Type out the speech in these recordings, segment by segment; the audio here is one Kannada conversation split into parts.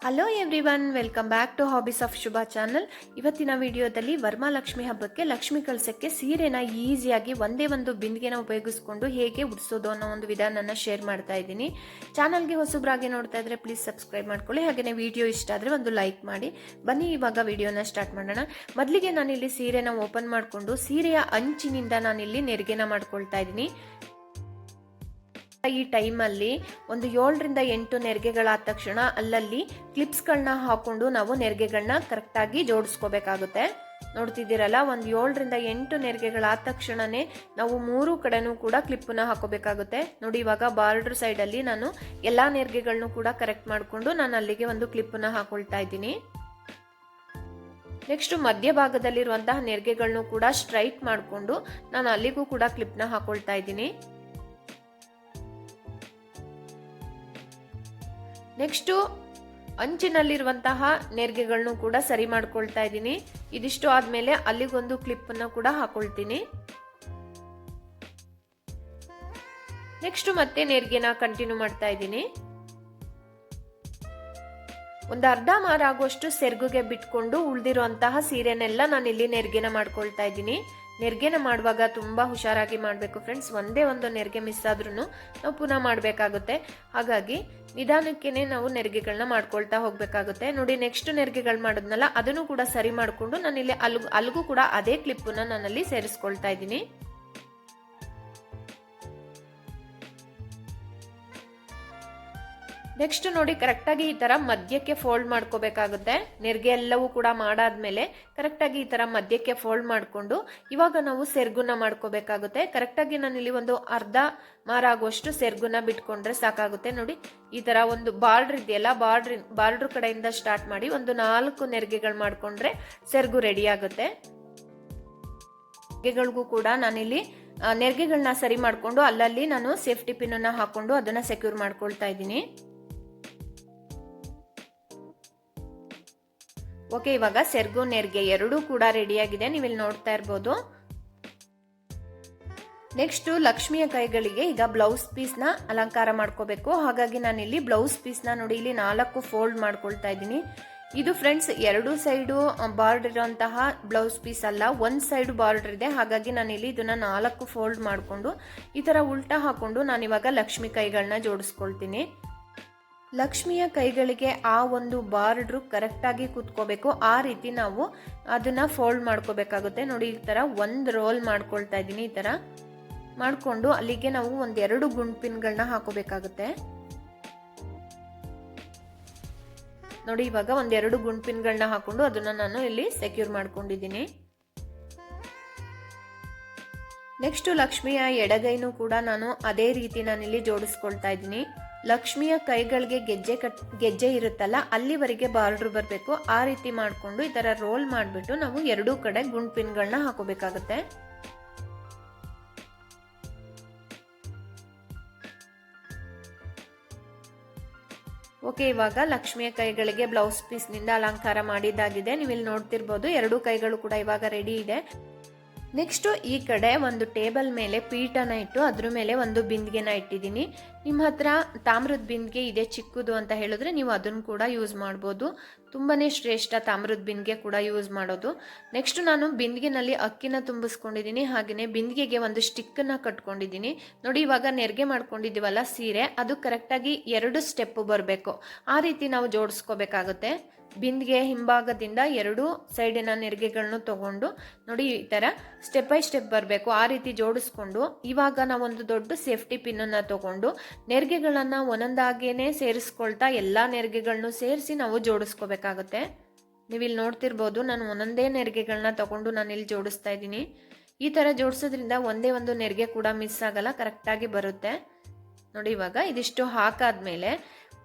Hello everyone, welcome back to hobbies of Shubha channel. ಇವತ್ತಿನ ವಿಡಿಯೋದಲ್ಲಿ ವರಮಹಾಲಕ್ಷ್ಮಿ ಹಬ್ಬಕ್ಕೆ ಲಕ್ಷ್ಮಿ ಕಳಸಕ್ಕೆ ಸೀರೆನ ಈಸಿಯಾಗಿ ಒಂದೇ ಒಂದು ಬಿಂದಿಗೆನ ಉಪಯೋಗಿಸ್ಕೊಂಡು ಹೇಗೆ ಉಡಿಸೋದು ಅನ್ನೋ ಒಂದು ವಿಧಾನನ ಶೇರ್ ಮಾಡ್ತಾ ಇದ್ದೀನಿ. ಚಾನಲ್ಗೆ ಹೊಸಬ್ರಾಗಿ ನೋಡ್ತಾ ಇದ್ರೆ ಪ್ಲೀಸ್ ಸಬ್ಸ್ಕ್ರೈಬ್ ಮಾಡ್ಕೊಳ್ಳಿ. ಹಾಗೆಯೇ ವಿಡಿಯೋ ಇಷ್ಟ ಆದರೆ ಒಂದು ಲೈಕ್ ಮಾಡಿ. ಬನ್ನಿ ಇವಾಗ ವಿಡಿಯೋನ ಸ್ಟಾರ್ಟ್ ಮಾಡೋಣ. ಮೊದಲಿಗೆ ನಾನಿಲ್ಲಿ ಸೀರೆನ ಓಪನ್ ಮಾಡಿಕೊಂಡು ಸೀರೆಯ ಅಂಚಿನಿಂದ ನಾನಿಲ್ಲಿ ನೆರಿಗೆನ ಮಾಡ್ಕೊಳ್ತಾ ಇದ್ದೀನಿ. ಈ ಟೈಮಲ್ಲಿ ಒಂದು 7ರಿಂದ 8 ನೆರಿಗೆಗಳಾದ ತಕ್ಷಣ ಅಲ್ಲಲ್ಲಿ ಕ್ಲಿಪ್ಸ್ಗಳನ್ನ ಹಾಕೊಂಡು ನಾವು ನೆರಿಗೆಗಳನ್ನ ಕರೆಕ್ಟಾಗಿ ಜೋಡಿಸ್ಕೋಬೇಕಾಗುತ್ತೆ. ನೋಡ್ತಿದ್ದೀರಲ್ಲ, ಒಂದು 7ರಿಂದ 8 ನೆರಿಗೆಗಳಾದ ತಕ್ಷಣನೇ ನಾವು 3 ಕಡೆನೂ ಕೂಡ ಕ್ಲಿಪ್ಪನ್ನ ಹಾಕೋಬೇಕಾಗುತ್ತೆ. ನೋಡಿ, ಇವಾಗ ಬಾರ್ಡರ್ ಸೈಡಲ್ಲಿ ನಾನು ಎಲ್ಲಾ ನೆರಿಗೆಗಳನ್ನು ಕೂಡ ಕರೆಕ್ಟ್ ಮಾಡಿಕೊಂಡು ನಾನು ಅಲ್ಲಿಗೆ ಒಂದು ಕ್ಲಿಪ್ಪನ್ನ ಹಾಕೊಳ್ತಾ ಇದ್ದೀನಿ. ನೆಕ್ಸ್ಟ್ ಮಧ್ಯಭಾಗದಲ್ಲಿರುವಂತಹ ನೆರಿಗೆಗಳನ್ನು ಕೂಡ ಸ್ಟ್ರೈಟ್ ಮಾಡಿಕೊಂಡು ನಾನು ಅಲ್ಲಿಗೂ ಕೂಡ ಕ್ಲಿಪ್ನ ಹಾಕೊಳ್ತಾ ಇದ್ದೀನಿ. ನೆಕ್ಸ್ಟ್ ಅಂಚಿನಲ್ಲಿರುವಂತಹ ನೆರಿಗೆಗಳನ್ನು ಕೂಡ ಸರಿ ಮಾಡ್ಕೊಳ್ತಾ ಇದ್ದೀನಿ. ಇದಿಷ್ಟು ಆದ್ಮೇಲೆ ಅಲ್ಲಿಗೊಂದು ಕ್ಲಿಪ್ ಅನ್ನು ಕೂಡ ಹಾಕೊಳ್ತೀನಿ. ನೆಕ್ಸ್ಟ್ ಮತ್ತೆ ನೆರಿಗೆನ ಕಂಟಿನ್ಯೂ ಮಾಡ್ತಾ ಇದ್ದೀನಿ. ಒಂದು ಅರ್ಧ ಮಾರ ಆಗುವಷ್ಟು ಸೆರ್ಗುಗೆ ಬಿಟ್ಕೊಂಡು ಉಳಿದಿರುವಂತಹ ಸೀರೆನೆಲ್ಲ ನಾನು ಇಲ್ಲಿ ನೆರಿಗೆನ ಮಾಡ್ಕೊಳ್ತಾ ಇದ್ದೀನಿ. ನೆರಿಗೆನ ಮಾಡುವಾಗ ತುಂಬಾ ಹುಷಾರಾಗಿ ಮಾಡಬೇಕು ಫ್ರೆಂಡ್ಸ್. ಒಂದೇ ಒಂದು ನೆರಿಗೆ ಮಿಸ್ ಆದ್ರೂ ನಾವು ಪುನಃ ಮಾಡಬೇಕಾಗುತ್ತೆ. ಹಾಗಾಗಿ ನಿಧಾನಕ್ಕೇನೆ ನಾವು ನೆರಿಗೆಗಳನ್ನ ಮಾಡ್ಕೊಳ್ತಾ ಹೋಗ್ಬೇಕಾಗುತ್ತೆ. ನೋಡಿ, ನೆಕ್ಸ್ಟ್ ನೆರಿಗೆಗಳು ಮಾಡಿದ್ನಲ್ಲ ಅದನ್ನು ಕೂಡ ಸರಿ ಮಾಡಿಕೊಂಡು ನಾನಿಲ್ಲಿ ಅಲ್ಗೂ ಕೂಡ ಅದೇ ಕ್ಲಿಪ್ಪನ್ನ ನಾನಲ್ಲಿ ಸೇರಿಸ್ಕೊಳ್ತಾ ಇದ್ದೀನಿ. ನೆಕ್ಸ್ಟ್ ನೋಡಿ, ಕರೆಕ್ಟಾಗಿ ಈ ತರ ಮಧ್ಯಕ್ಕೆ ಫೋಲ್ಡ್ ಮಾಡ್ಕೋಬೇಕಾಗುತ್ತೆ. ನೆರಿಗೆ ಎಲ್ಲವೂ ಕೂಡ ಮಾಡಾದ್ಮೇಲೆ ಕರೆಕ್ಟಾಗಿ ಈ ತರ ಮಧ್ಯಕ್ಕೆ ಫೋಲ್ಡ್ ಮಾಡಿಕೊಂಡು ಇವಾಗ ನಾವು ಸೆರ್ಗುನ ಮಾಡ್ಕೋಬೇಕಾಗುತ್ತೆ. ಕರೆಕ್ಟಾಗಿ ನಾನಿಲ್ಲಿ ಒಂದು ಅರ್ಧ ಮಾರ ಆಗುವಷ್ಟು ಸೆರ್ಗುನ ಬಿಟ್ಕೊಂಡ್ರೆ ಸಾಕಾಗುತ್ತೆ. ನೋಡಿ, ಈ ತರ ಒಂದು ಬಾರ್ಡರ್ ಇದೆಯಲ್ಲ, ಬಾರ್ಡರ್ ಕಡೆಯಿಂದ ಸ್ಟಾರ್ಟ್ ಮಾಡಿ ಒಂದು 4 ನೆರಿಗೆಗಳು ಮಾಡ್ಕೊಂಡ್ರೆ ಸೆರ್ಗು ರೆಡಿ ಆಗುತ್ತೆ. ನೆರಿಗೆಗಳಿಗೂ ಕೂಡ ನಾನಿಲ್ಲಿ ನೆರಿಗೆಗಳನ್ನ ಸರಿ ಮಾಡ್ಕೊಂಡು ಅಲ್ಲಲ್ಲಿ ನಾನು ಸೇಫ್ಟಿ ಪಿನ್ ಅನ್ನ ಹಾಕೊಂಡು ಅದನ್ನ ಸೆಕ್ಯೂರ್ ಮಾಡ್ಕೊಳ್ತಾ ಇದ್ದೀನಿ. ಓಕೆ, ಇವಾಗ ಸೆರ್ಗು ನೆರಿಗೆ ಎರಡೂ ಕೂಡ ರೆಡಿ ಆಗಿದೆ. ನೀವಿಲ್ಲಿ ನೋಡ್ತಾ ಇರ್ಬೋದು. ನೆಕ್ಸ್ಟ್ ಲಕ್ಷ್ಮಿಯ ಕೈಗಳಿಗೆ ಈಗ ಬ್ಲೌಸ್ ಪೀಸ್ ನ ಅಲಂಕಾರ ಮಾಡ್ಕೋಬೇಕು. ಹಾಗಾಗಿ ನಾನಿಲ್ಲಿ ಬ್ಲೌಸ್ ಪೀಸ್ ನ ನೋಡಿ ಇಲ್ಲಿ 4 ಫೋಲ್ಡ್ ಮಾಡ್ಕೊಳ್ತಾ ಇದ್ದೀನಿ. ಇದು ಫ್ರೆಂಡ್ಸ್ 2 ಸೈಡು ಬಾರ್ಡರ್ ಇರುವಂತಹ ಬ್ಲೌಸ್ ಪೀಸ್ ಅಲ್ಲ, ಒಂದು ಸೈಡ್ ಬಾರ್ಡರ್ ಇದೆ. ಹಾಗಾಗಿ ನಾನಿಲ್ಲಿ ಇದನ್ನ 4 ಫೋಲ್ಡ್ ಮಾಡ್ಕೊಂಡು ಈ ತರ ಉಲ್ಟಾ ಹಾಕೊಂಡು ನಾನಿವಾಗ ಲಕ್ಷ್ಮಿ ಕೈಗಳನ್ನ ಜೋಡಿಸ್ಕೊಳ್ತೀನಿ. ಲಕ್ಷ್ಮಿಯ ಕೈಗಳಿಗೆ ಆ ಒಂದು ಬಾರ್ಡ್ರು ಕರೆಕ್ಟ್ ಆಗಿ ಕುತ್ಕೋಬೇಕು. ಆ ರೀತಿ ನಾವು ಅದನ್ನ ಫೋಲ್ಡ್ ಮಾಡ್ಕೋಬೇಕಾಗುತ್ತೆ. ನೋಡಿ, ಈ ತರ ಒಂದು ರೋಲ್ ಮಾಡ್ಕೊಳ್ತಾ ಇದ್ದೀನಿ. ಈ ತರ ಮಾಡ್ಕೊಂಡು ಅಲ್ಲಿಗೆ ನಾವು 2 ಗುಂಡ್ ಪಿನ್ಗಳನ್ನ ಹಾಕೋಬೇಕಾಗುತ್ತೆ. ನೋಡಿ, ಇವಾಗ 2 ಗುಂಡ್ ಪಿನ್ಗಳನ್ನ ಹಾಕೊಂಡು ಅದನ್ನ ನಾನು ಇಲ್ಲಿ ಸೆಕ್ಯೂರ್ ಮಾಡ್ಕೊಂಡಿದ್ದೀನಿ. ನೆಕ್ಸ್ಟ್ ಲಕ್ಷ್ಮಿಯ ಎಡಗೈನು ಕೂಡ ನಾನು ಅದೇ ರೀತಿ ನಾನಿಲ್ಲಿ ಜೋಡಿಸ್ಕೊಳ್ತಾ ಇದ್ದೀನಿ. ಲಕ್ಷ್ಮಿಯ ಕೈಗಳಿಗೆ ಗೆಜ್ಜೆ ಇರುತ್ತಲ್ಲ, ಅಲ್ಲಿವರೆಗೆ ಬಾರ್ಡರ್ ಬರಬೇಕು. ಆ ರೀತಿ ಮಾಡಿಕೊಂಡು ಈ ತರ ರೋಲ್ ಮಾಡಿಬಿಟ್ಟು ನಾವು 2 ಕಡೆ ಗುಂಡ್ ಪಿನ್ಗಳನ್ನ ಹಾಕೋಬೇಕಾಗುತ್ತೆ. ಓಕೆ, ಇವಾಗ ಲಕ್ಷ್ಮಿಯ ಕೈಗಳಿಗೆ ಬ್ಲೌಸ್ ಪೀಸ್ ನಿಂದ ಅಲಂಕಾರ ಮಾಡಿದ್ದಾಗಿದೆ. ನೀವು ಇಲ್ಲಿ ನೋಡ್ತಿರ್ಬೋದು, 2 ಕೈಗಳು ಕೂಡ ಇವಾಗ ರೆಡಿ ಇದೆ. ನೆಕ್ಸ್ಟ್ ಈ ಕಡೆ ಒಂದು ಟೇಬಲ್ ಮೇಲೆ ಪೀಠನ ಇಟ್ಟು ಅದ್ರ ಮೇಲೆ ಒಂದು ಬಿಂದಿಗೆನ ಇಟ್ಟಿದ್ದೀನಿ. ನಿಮ್ಮ ಹತ್ರ ತಾಮ್ರದ ಬಿಂದಿಗೆ ಇದೆ ಚಿಕ್ಕದು ಅಂತ ಹೇಳಿದ್ರೆ ನೀವು ಅದನ್ನು ಕೂಡ ಯೂಸ್ ಮಾಡ್ಬೋದು. ತುಂಬಾನೇ ಶ್ರೇಷ್ಠ ತಾಮ್ರದ ಬಿಂದಿಗೆ ಕೂಡ ಯೂಸ್ ಮಾಡೋದು. ನೆಕ್ಸ್ಟ್ ನಾನು ಬಿಂದಿಗೆನಲ್ಲಿ ಅಕ್ಕಿನ ತುಂಬಿಸ್ಕೊಂಡಿದ್ದೀನಿ. ಹಾಗೆಯೇ ಬಿಂದಿಗೆಗೆ ಒಂದು ಸ್ಟಿಕ್ಕನ್ನ ಕಟ್ಕೊಂಡಿದ್ದೀನಿ. ನೋಡಿ, ಇವಾಗ ನೆರಿಗೆ ಮಾಡ್ಕೊಂಡಿದ್ದೀವಲ್ಲ ಸೀರೆ, ಅದು ಕರೆಕ್ಟಾಗಿ 2 ಸ್ಟೆಪ್ ಬರಬೇಕು. ಆ ರೀತಿ ನಾವು ಜೋಡಿಸ್ಕೋಬೇಕಾಗುತ್ತೆ. ಬಿಂದಿಗೆ ಹಿಂಭಾಗದಿಂದ 2 ಸೈಡಿನ ನೆರಿಗೆಗಳನ್ನು ತಗೊಂಡು ನೋಡಿ ಈ ತರ ಸ್ಟೆಪ್ ಬೈ ಸ್ಟೆಪ್ ಬರಬೇಕು. ಆ ರೀತಿ ಜೋಡಿಸ್ಕೊಂಡು ಇವಾಗ ನಾವೊಂದು ದೊಡ್ಡ ಸೇಫ್ಟಿ ಪಿನ್ ಅನ್ನ ತಗೊಂಡು ನೆರಿಗೆಗಳನ್ನ ಒಂದೊಂದಾಗೇನೆ ಸೇರಿಸ್ಕೊಳ್ತಾ ಎಲ್ಲಾ ನೆರಿಗೆಗಳನ್ನು ಸೇರಿಸಿ ನಾವು ಜೋಡಿಸ್ಕೋಬೇಕಾಗುತ್ತೆ. ನೀವಿಲ್ಲಿ ನೋಡ್ತಿರ್ಬೋದು, ನಾನು ಒಂದೊಂದೇ ನೆರಿಗೆಗಳನ್ನ ತಗೊಂಡು ನಾನಿಲ್ಲಿ ಜೋಡಿಸ್ತಾ ಇದ್ದೀನಿ. ಈ ತರ ಜೋಡಿಸೋದ್ರಿಂದ ಒಂದೇ ಒಂದು ನೆರಿಗೆ ಕೂಡ ಮಿಸ್ ಆಗಲ್ಲ, ಕರೆಕ್ಟಾಗಿ ಬರುತ್ತೆ. ನೋಡಿ, ಇವಾಗ ಇದಿಷ್ಟು ಹಾಕಾದ್ಮೇಲೆ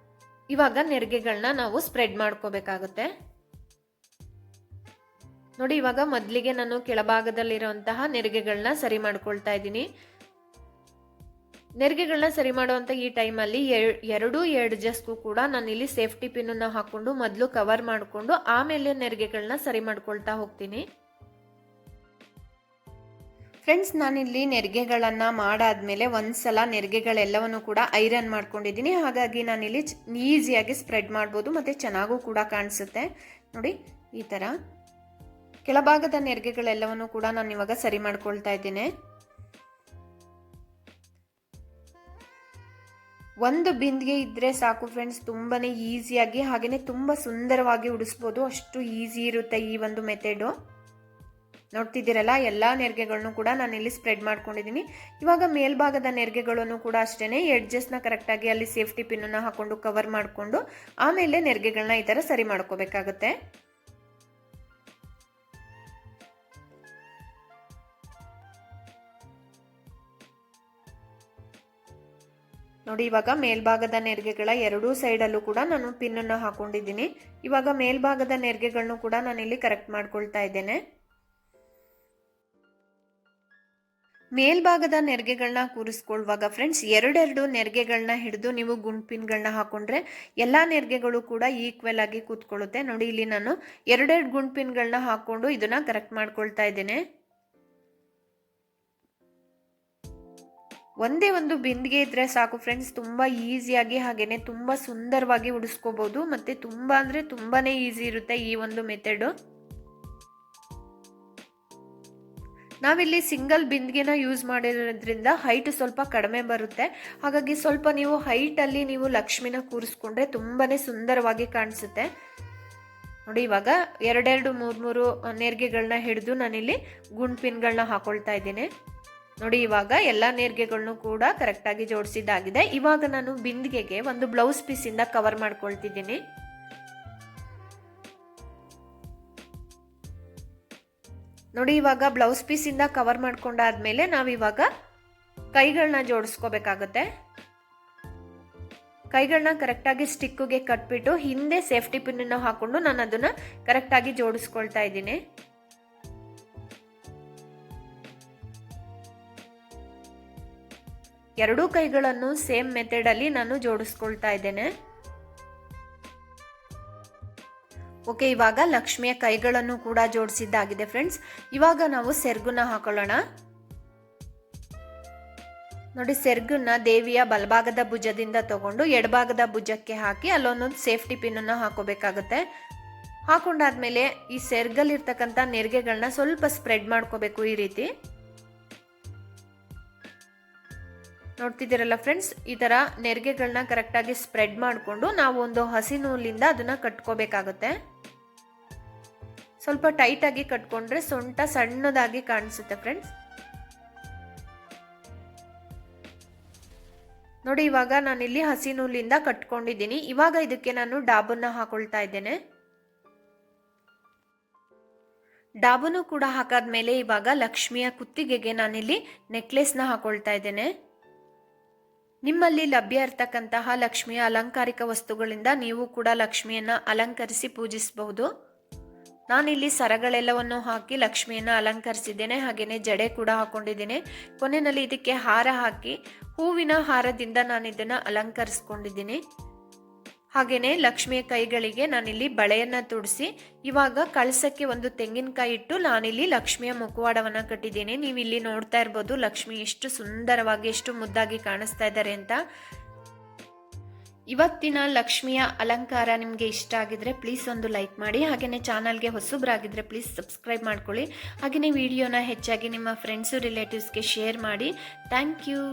ಇವಾಗ ನೆರಿಗೆಗಳನ್ನ ನಾವು ಸ್ಪ್ರೆಡ್ ಮಾಡ್ಕೋಬೇಕಾಗುತ್ತೆ. ನೋಡಿ, ಇವಾಗ ಮೊದಲಿಗೆ ನಾನು ಕೆಳಭಾಗದಲ್ಲಿರುವಂತಹ ನೆರಿಗೆಗಳನ್ನ ಸರಿ ಮಾಡ್ಕೊಳ್ತಾ ಇದ್ದೀನಿ. ನೆರಿಗೆಗಳನ್ನ ಸರಿ ಮಾಡುವಂತ ಈ ಟೈಮಲ್ಲಿ 2 ಎಡ್ಜಸ್ಗೂ ಕೂಡ ನಾನು ಇಲ್ಲಿ ಸೇಫ್ಟಿ ಪಿನ್ ಅನ್ನ ಹಾಕೊಂಡು ಮೊದಲು ಕವರ್ ಮಾಡಿಕೊಂಡು ಆಮೇಲೆ ನೆರಿಗೆಗಳನ್ನ ಸರಿ ಮಾಡ್ಕೊಳ್ತಾ ಹೋಗ್ತೀನಿ. ಫ್ರೆಂಡ್ಸ್, ನಾನಿಲ್ಲಿ ನೆರಿಗೆಗಳನ್ನು ಮಾಡಾದ್ಮೇಲೆ ಒಂದ್ಸಲ ನೆರಿಗೆಗಳೆಲ್ಲವನ್ನು ಕೂಡ ಐರನ್ ಮಾಡ್ಕೊಂಡಿದ್ದೀನಿ. ಹಾಗಾಗಿ ನಾನಿಲ್ಲಿ ಈಸಿಯಾಗಿ ಸ್ಪ್ರೆಡ್ ಮಾಡ್ಬೋದು ಮತ್ತು ಚೆನ್ನಾಗೂ ಕೂಡ ಕಾಣಿಸುತ್ತೆ. ನೋಡಿ, ಈ ಥರ ಕೆಳಭಾಗದ ನೆರಿಗೆಗಳೆಲ್ಲವನ್ನು ಕೂಡ ನಾನು ಇವಾಗ ಸರಿ ಮಾಡ್ಕೊಳ್ತಾ ಇದ್ದೀನಿ. ಒಂದು ಬಿಂದಿಗೆ ಇದ್ರೆ ಸಾಕು ಫ್ರೆಂಡ್ಸ್, ತುಂಬಾನೇ ಈಸಿಯಾಗಿ ಹಾಗೆಯೇ ತುಂಬ ಸುಂದರವಾಗಿ ಉಡಿಸ್ಬೋದು. ಅಷ್ಟು ಈಸಿ ಇರುತ್ತೆ ಈ ಒಂದು ಮೆಥಡು. ನೋಡ್ತಿದ್ದೀರಲ್ಲ, ಎಲ್ಲ ನೆರಿಗೆಗಳನ್ನು ಕೂಡ ನಾನಿಲ್ಲಿ ಸ್ಪ್ರೆಡ್ ಮಾಡ್ಕೊಂಡಿದ್ದೀನಿ. ಇವಾಗ ಮೇಲ್ಭಾಗದ ನೆರಿಗೆಗಳನ್ನು ಕೂಡ ಅಷ್ಟೇ ಎಡ್ಜಸ್ನ ಕರೆಕ್ಟಾಗಿ ಅಲ್ಲಿ ಸೇಫ್ಟಿ ಪಿನ್ನನ್ನು ಹಾಕೊಂಡು ಕವರ್ ಮಾಡಿಕೊಂಡು ಆಮೇಲೆ ನೆರಿಗೆಗಳನ್ನ ಈ ಥರ ಸರಿ ಮಾಡ್ಕೋಬೇಕಾಗುತ್ತೆ. ನೋಡಿ, ಇವಾಗ ಮೇಲ್ಭಾಗದ ನೆರಿಗೆಗಳ ಎರಡೂ ಸೈಡಲ್ಲೂ ಕೂಡ ನಾನು ಪಿನ್ನನ್ನು ಹಾಕೊಂಡಿದ್ದೀನಿ. ಇವಾಗ ಮೇಲ್ಭಾಗದ ನೆರಿಗೆಗಳನ್ನು ಕೂಡ ನಾನಿಲ್ಲಿ ಕರೆಕ್ಟ್ ಮಾಡ್ಕೊಳ್ತಾ ಇದ್ದೇನೆ. ಮೇಲ್ಭಾಗದ ನೆರಿಗೆಗಳನ್ನ ಕೂರಿಸ್ಕೊಳ್ಳುವಾಗ ಫ್ರೆಂಡ್ಸ್, ಎರಡೆರಡು ನೆರಿಗೆಗಳನ್ನ ಹಿಡಿದು ನೀವು ಗುಂಡ್ಪಿನ್ಗಳನ್ನ ಹಾಕೊಂಡ್ರೆ ಎಲ್ಲ ನೆರಿಗೆಗಳು ಕೂಡ ಈಕ್ವಲ್ ಆಗಿ ಕೂತ್ಕೊಳ್ಳುತ್ತೆ. ನೋಡಿ, ಇಲ್ಲಿ ನಾನು ಎರಡೆರಡು ಗುಂಡ್ಪಿನ್ಗಳನ್ನ ಹಾಕೊಂಡು ಇದನ್ನ ಕರೆಕ್ಟ್ ಮಾಡ್ಕೊಳ್ತಾ ಇದ್ದೇನೆ. ಒಂದೇ ಒಂದು ಬಿಂದಿಗೆ ಇದ್ರೆ ಸಾಕು ಫ್ರೆಂಡ್ಸ್, ತುಂಬ ಈಸಿಯಾಗಿ ಹಾಗೇನೆ ತುಂಬ ಸುಂದರವಾಗಿ ಉಡಿಸ್ಕೋಬಹುದು. ಮತ್ತೆ ತುಂಬ ಅಂದರೆ ತುಂಬಾನೇ ಈಸಿ ಇರುತ್ತೆ ಈ ಒಂದು ಮೆಥಡು. ನಾವಿಲ್ಲಿ ಸಿಂಗಲ್ ಬಿಂದಿಗೆನ ಯೂಸ್ ಮಾಡಿರೋದ್ರಿಂದ ಹೈಟ್ ಸ್ವಲ್ಪ ಕಡಿಮೆ ಬರುತ್ತೆ. ಹಾಗಾಗಿ ಸ್ವಲ್ಪ ನೀವು ಹೈಟಲ್ಲಿ ನೀವು ಲಕ್ಷ್ಮಿನ ಕೂರಿಸ್ಕೊಂಡ್ರೆ ತುಂಬಾನೇ ಸುಂದರವಾಗಿ ಕಾಣಿಸುತ್ತೆ. ನೋಡಿ, ಇವಾಗ ಎರಡೆರಡು ಮೂರು ನೆರಿಗೆಗಳನ್ನ ಹಿಡಿದು ನಾನಿಲ್ಲಿ ಗುಂಡ್ಪಿನ್ಗಳನ್ನ ಹಾಕೊಳ್ತಾ ಇದ್ದೀನಿ. ನೋಡಿ, ಇವಾಗ ಎಲ್ಲ ನೆರಿಗೆಗಳನ್ನು ಕೂಡ ಕರೆಕ್ಟಾಗಿ ಜೋಡಿಸಿದ್ದಾಗಿದೆ. ಇವಾಗ ನಾನು ಬಿಂದಿಗೆಗೆ ಒಂದು ಬ್ಲೌಸ್ ಪೀಸಿಂದ ಕವರ್ ಮಾಡ್ಕೊಳ್ತಿದ್ದೀನಿ. ನೋಡಿ, ಇವಾಗ ಬ್ಲೌಸ್ ಪೀಸಿಂದ ಕವರ್ ಮಾಡ್ಕೊಂಡಾದ್ಮೇಲೆ ನಾವಿವಾಗ ಕೈಗಳನ್ನ ಜೋಡಿಸ್ಕೋಬೇಕಾಗುತ್ತೆ. ಕೈಗಳನ್ನ ಕರೆಕ್ಟಾಗಿ ಸ್ಟಿಕ್ಗೆ ಕಟ್ಬಿಟ್ಟು ಹಿಂದೆ ಸೇಫ್ಟಿ ಪಿನ್ನ ಹಾಕೊಂಡು ನಾನು ಅದನ್ನ ಕರೆಕ್ಟಾಗಿ ಜೋಡಿಸ್ಕೊಳ್ತಾ ಇದ್ದೀನಿ. ಎರಡೂ ಕೈಗಳನ್ನು ಸೇಮ್ ಮೆಥಡ್ ಅಲ್ಲಿ ನಾನು ಜೋಡಿಸ್ಕೊಳ್ತಾ ಇದ್ದೇನೆ. ಓಕೆ, ಇವಾಗ ಲಕ್ಷ್ಮಿಯ ಕೈಗಳನ್ನು ಕೂಡ ಜೋಡಿಸಿದ್ದಾಗಿದೆ ಫ್ರೆಂಡ್ಸ್. ಇವಾಗ ನಾವು ಸೆರ್ಗುನ ಹಾಕೊಳ್ಳೋಣ. ನೋಡಿ, ಸೆರ್ಗನ್ನ ದೇವಿಯ ಬಲಭಾಗದ ಭುಜದಿಂದ ತಗೊಂಡು ಎಡಭಾಗದ ಭುಜಕ್ಕೆ ಹಾಕಿ ಅಲ್ಲೊಂದೊಂದು ಸೇಫ್ಟಿ ಪಿನ್ನನ್ನು ಹಾಕೋಬೇಕಾಗುತ್ತೆ. ಹಾಕೊಂಡಾದ್ಮೇಲೆ ಈ ಸೆರ್ಗಲ್ಲಿರ್ತಕ್ಕಂಥ ನೆರಿಗೆಗಳನ್ನ ಸ್ವಲ್ಪ ಸ್ಪ್ರೆಡ್ ಮಾಡ್ಕೋಬೇಕು ಈ ರೀತಿ. ನೋಡ್ತಿದ್ದೀರಲ್ಲ ಫ್ರೆಂಡ್ಸ್, ಈ ತರ ನೆರಿಗೆಗಳನ್ನ ಕರೆಕ್ಟಾಗಿ ಸ್ಪ್ರೆಡ್ ಮಾಡಿಕೊಂಡು ನಾವು ಒಂದು ಹಸಿ ನೂಲಿಂದ ಅದನ್ನ ಕಟ್ಕೋಬೇಕಾಗುತ್ತೆ. ಸ್ವಲ್ಪ ಟೈಟ್ ಆಗಿ ಕಟ್ಕೊಂಡ್ರೆ ಸೊಂಟ ಸಣ್ಣದಾಗಿ ಕಾಣಿಸುತ್ತೆ ಫ್ರೆಂಡ್ಸ್. ನೋಡಿ, ಇವಾಗ ನಾನಿಲ್ಲಿ ಹಸಿ ನೂಲಿಂದ ಕಟ್ಕೊಂಡಿದ್ದೀನಿ. ಇವಾಗ ಇದಕ್ಕೆ ನಾನು ಡಾಬನ್ನ ಹಾಕೊಳ್ತಾ ಇದ್ದೇನೆ. ಡಾಬನ್ನು ಕೂಡ ಹಾಕಾದ್ಮೇಲೆ ಇವಾಗ ಲಕ್ಷ್ಮಿಯ ಕುತ್ತಿಗೆಗೆ ನಾನಿಲ್ಲಿ ನೆಕ್ಲೆಸ್ನ ಹಾಕೊಳ್ತಾ ಇದ್ದೇನೆ. ನಿಮ್ಮಲ್ಲಿ ಲಭ್ಯ ಇರತಕ್ಕಂತಹ ಲಕ್ಷ್ಮಿಯ ಅಲಂಕಾರಿಕ ವಸ್ತುಗಳಿಂದ ನೀವು ಕೂಡ ಲಕ್ಷ್ಮಿಯನ್ನ ಅಲಂಕರಿಸಿ ಪೂಜಿಸಬಹುದು. ನಾನಿಲ್ಲಿ ಸರಗಳೆಲ್ಲವನ್ನು ಹಾಕಿ ಲಕ್ಷ್ಮಿಯನ್ನ ಅಲಂಕರಿಸಿದ್ದೇನೆ. ಹಾಗೇನೆ ಜಡೆ ಕೂಡ ಹಾಕೊಂಡಿದ್ದೇನೆ. ಕೊನೆಯಲ್ಲಿ ಇದಕ್ಕೆ ಹಾರ ಹಾಕಿ ಹೂವಿನ ಹಾರದಿಂದ ನಾನು ಇದನ್ನ ಅಲಂಕರಿಸ್ಕೊಂಡಿದ್ದೀನಿ. ಹಾಗೇನೆ ಲಕ್ಷ್ಮಿಯ ಕೈಗಳಿಗೆ ನಾನಿಲ್ಲಿ ಬಳೆಯನ್ನ ತುಡಿಸಿ ಇವಾಗ ಕಳಸಕ್ಕೆ ಒಂದು ತೆಂಗಿನಕಾಯಿ ಇಟ್ಟು ನಾನಿಲ್ಲಿ ಲಕ್ಷ್ಮಿಯ ಮುಖವಾಡವನ್ನ ಕಟ್ಟಿದ್ದೀನಿ. ನೀವು ಇಲ್ಲಿ ನೋಡ್ತಾ ಇರ್ಬೋದು ಲಕ್ಷ್ಮಿ ಎಷ್ಟು ಸುಂದರವಾಗಿ ಎಷ್ಟು ಮುದ್ದಾಗಿ ಕಾಣಿಸ್ತಾ ಇದ್ದಾರೆ ಅಂತ. ಇವತ್ತಿನ ಲಕ್ಷ್ಮಿಯ ಅಲಂಕಾರ ನಿಮಗೆ ಇಷ್ಟ ಆಗಿದ್ರೆ ಪ್ಲೀಸ್ ಒಂದು ಲೈಕ್ ಮಾಡಿ. ಹಾಗೆಯೇ ಚಾನಲ್ಗೆ ಹೊಸಬ್ರಾಗಿದ್ದರೆ ಪ್ಲೀಸ್ ಸಬ್ಸ್ಕ್ರೈಬ್ ಮಾಡ್ಕೊಳ್ಳಿ. ಹಾಗೆಯೇ ವಿಡಿಯೋನ ಹೆಚ್ಚಾಗಿ ನಿಮ್ಮ ಫ್ರೆಂಡ್ಸು ರಿಲೇಟಿವ್ಸ್ಗೆ ಶೇರ್ ಮಾಡಿ. Thank you.